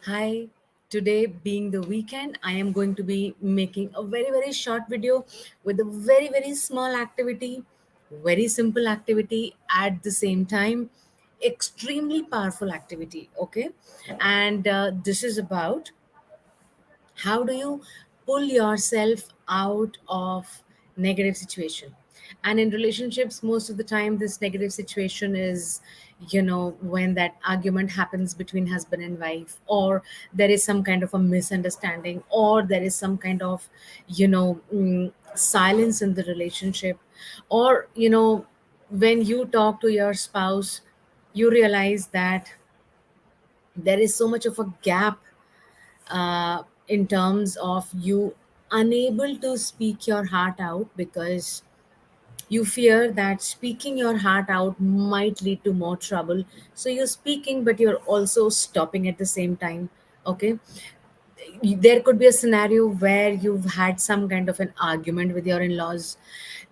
Hi, today being the weekend, I am going to be making a very short video with a very small activity, very simple activity at the same time, extremely powerful activity. Okay, and this is about how do you pull yourself out of negative situation. And in relationships, most of the time this negative situation is, when that argument happens between husband and wife, or there is some kind of a misunderstanding, or there is some kind of silence in the relationship, or when you talk to your spouse, you realize that there is so much of a gap in terms of you unable to speak your heart out because you fear that speaking your heart out might lead to more trouble, so you're speaking but you're also stopping at the same time. Okay, there could be a scenario where you've had some kind of an argument with your in-laws.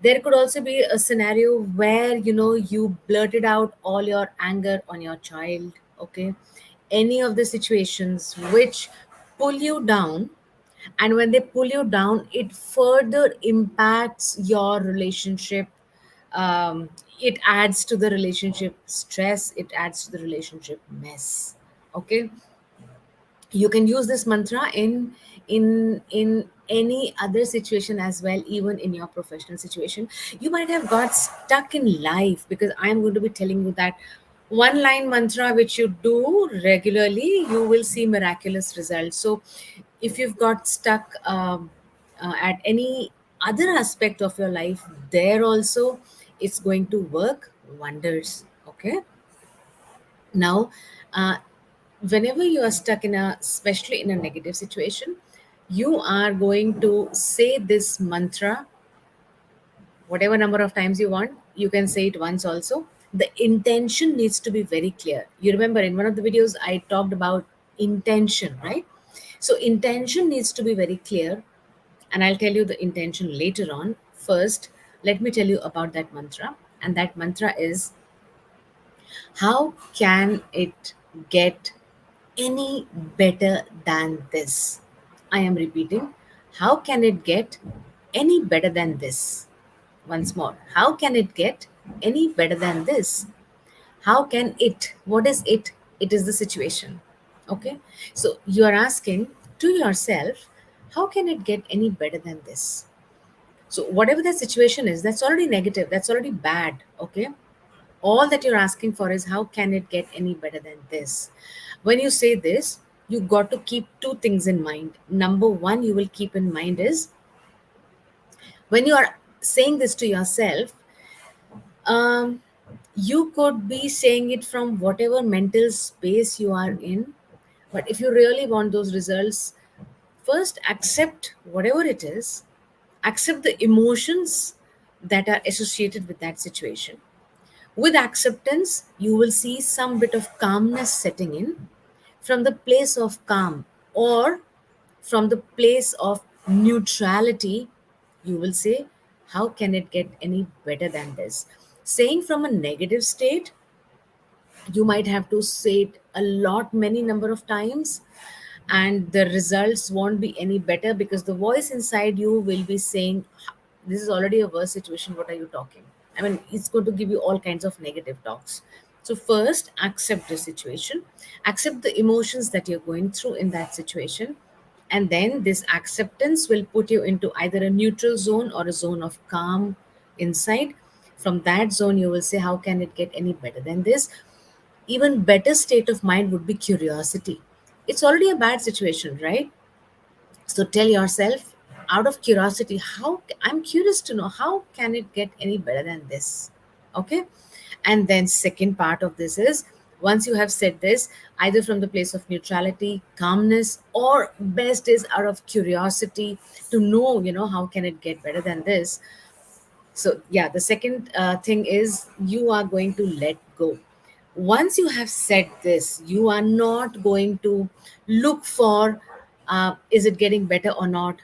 There could also be a scenario where you blurted out all your anger on your child. Okay, any of the situations which pull you down, and when they pull you down it further impacts your relationship. It adds to the relationship stress, it adds to the relationship mess. Okay, you can use this mantra in any other situation as well, even in your professional situation. You might have got stuck in life, because I am going to be telling you that one line mantra which you do regularly, you will see miraculous results. So if you've got stuck at any other aspect of your life, there also it's going to work wonders. Okay, now whenever you are stuck in a, especially in a negative situation, you are going to say this mantra whatever number of times you want. You can say it once also. The intention needs to be very clear. You remember in one of the videos I talked about intention, right? So intention needs to be very clear, and I'll tell you the intention later on. First, let me tell you about that mantra. And that mantra is, how can it get any better than this? I am repeating, how can it get any better than this? Once more, how can it get any better than this? How can it? What is it? It is the situation. Okay, so you are asking to yourself, how can it get any better than this? So, whatever the situation is, that's already negative, that's already bad. Okay, all that you're asking for is, how can it get any better than this? When you say this, you got to keep two things in mind. Number one, you will keep in mind is, when you are saying this to yourself, um, you could be saying it from whatever mental space you are in. But if you really want those results, first accept whatever it is, accept the emotions that are associated with that situation. With acceptance, you will see some bit of calmness setting in. From the place of calm, or from the place of neutrality, you will say, how can it get any better than this? Saying from a negative state, you might have to say it a lot, many number of times, and the results won't be any better, because the voice inside you will be saying, this is already a worse situation, what are you talking? I mean, it's going to give you all kinds of negative talks. So first, accept the situation, accept the emotions that you're going through in that situation, and then this acceptance will put you into either a neutral zone or a zone of calm inside. From that zone, you will say, how can it get any better than this? Even better state of mind would be curiosity. It's already a bad situation, right? So tell yourself, out of curiosity, how, I'm curious to know, how can it get any better than this? Okay, and then second part of this is, once you have said this, either from the place of neutrality, calmness, or best is out of curiosity to know, how can it get better than this? So, yeah, the second thing is, you are going to let go. Once you have said this, you are not going to look for, is it getting better or not?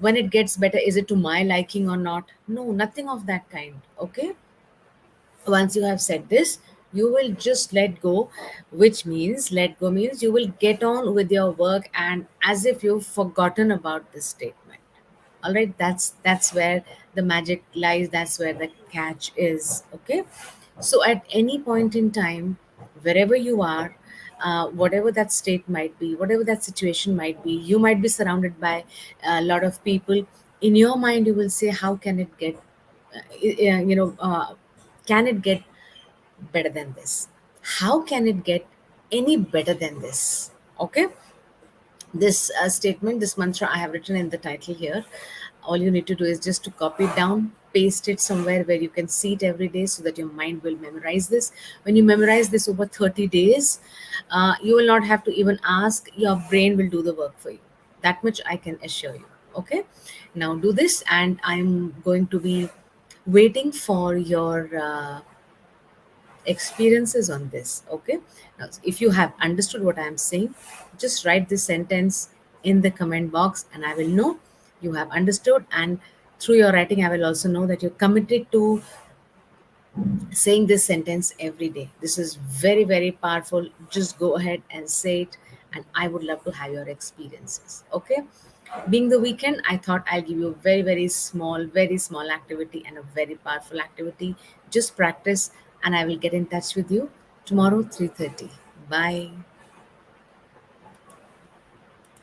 When it gets better, is it to my liking or not? No, nothing of that kind. Okay. Once you have said this, You will just let go, which means let go means you will get on with your work and as if you've forgotten about this statement. All right, that's where the magic lies, that's where the catch is. Okay, so at any point in time, wherever you are, whatever that state might be, whatever that situation might be, you might be surrounded by a lot of people. In your mind you will say, how can it get can it get better than this? How can it get any better than this? Okay, this statement, this mantra I have written in the title here. All you need to do is just to copy it down, paste it somewhere where you can see it every day so that your mind will memorize this. When you memorize this over 30 days, you will not have to even ask, your brain will do the work for you. That much I can assure you. Okay, now do this, and I'm going to be waiting for your experiences on this. Okay, now if you have understood what I am saying, just write this sentence in the comment box and I will know you have understood. And through your writing I will also know that you're committed to saying this sentence every day. This is very, very powerful. Just go ahead and say it, and I would love to have your experiences. Okay, being the weekend, I thought I'll give you a very, very small activity and a very powerful activity. Just practice, and I will get in touch with you tomorrow, 3:30. Bye.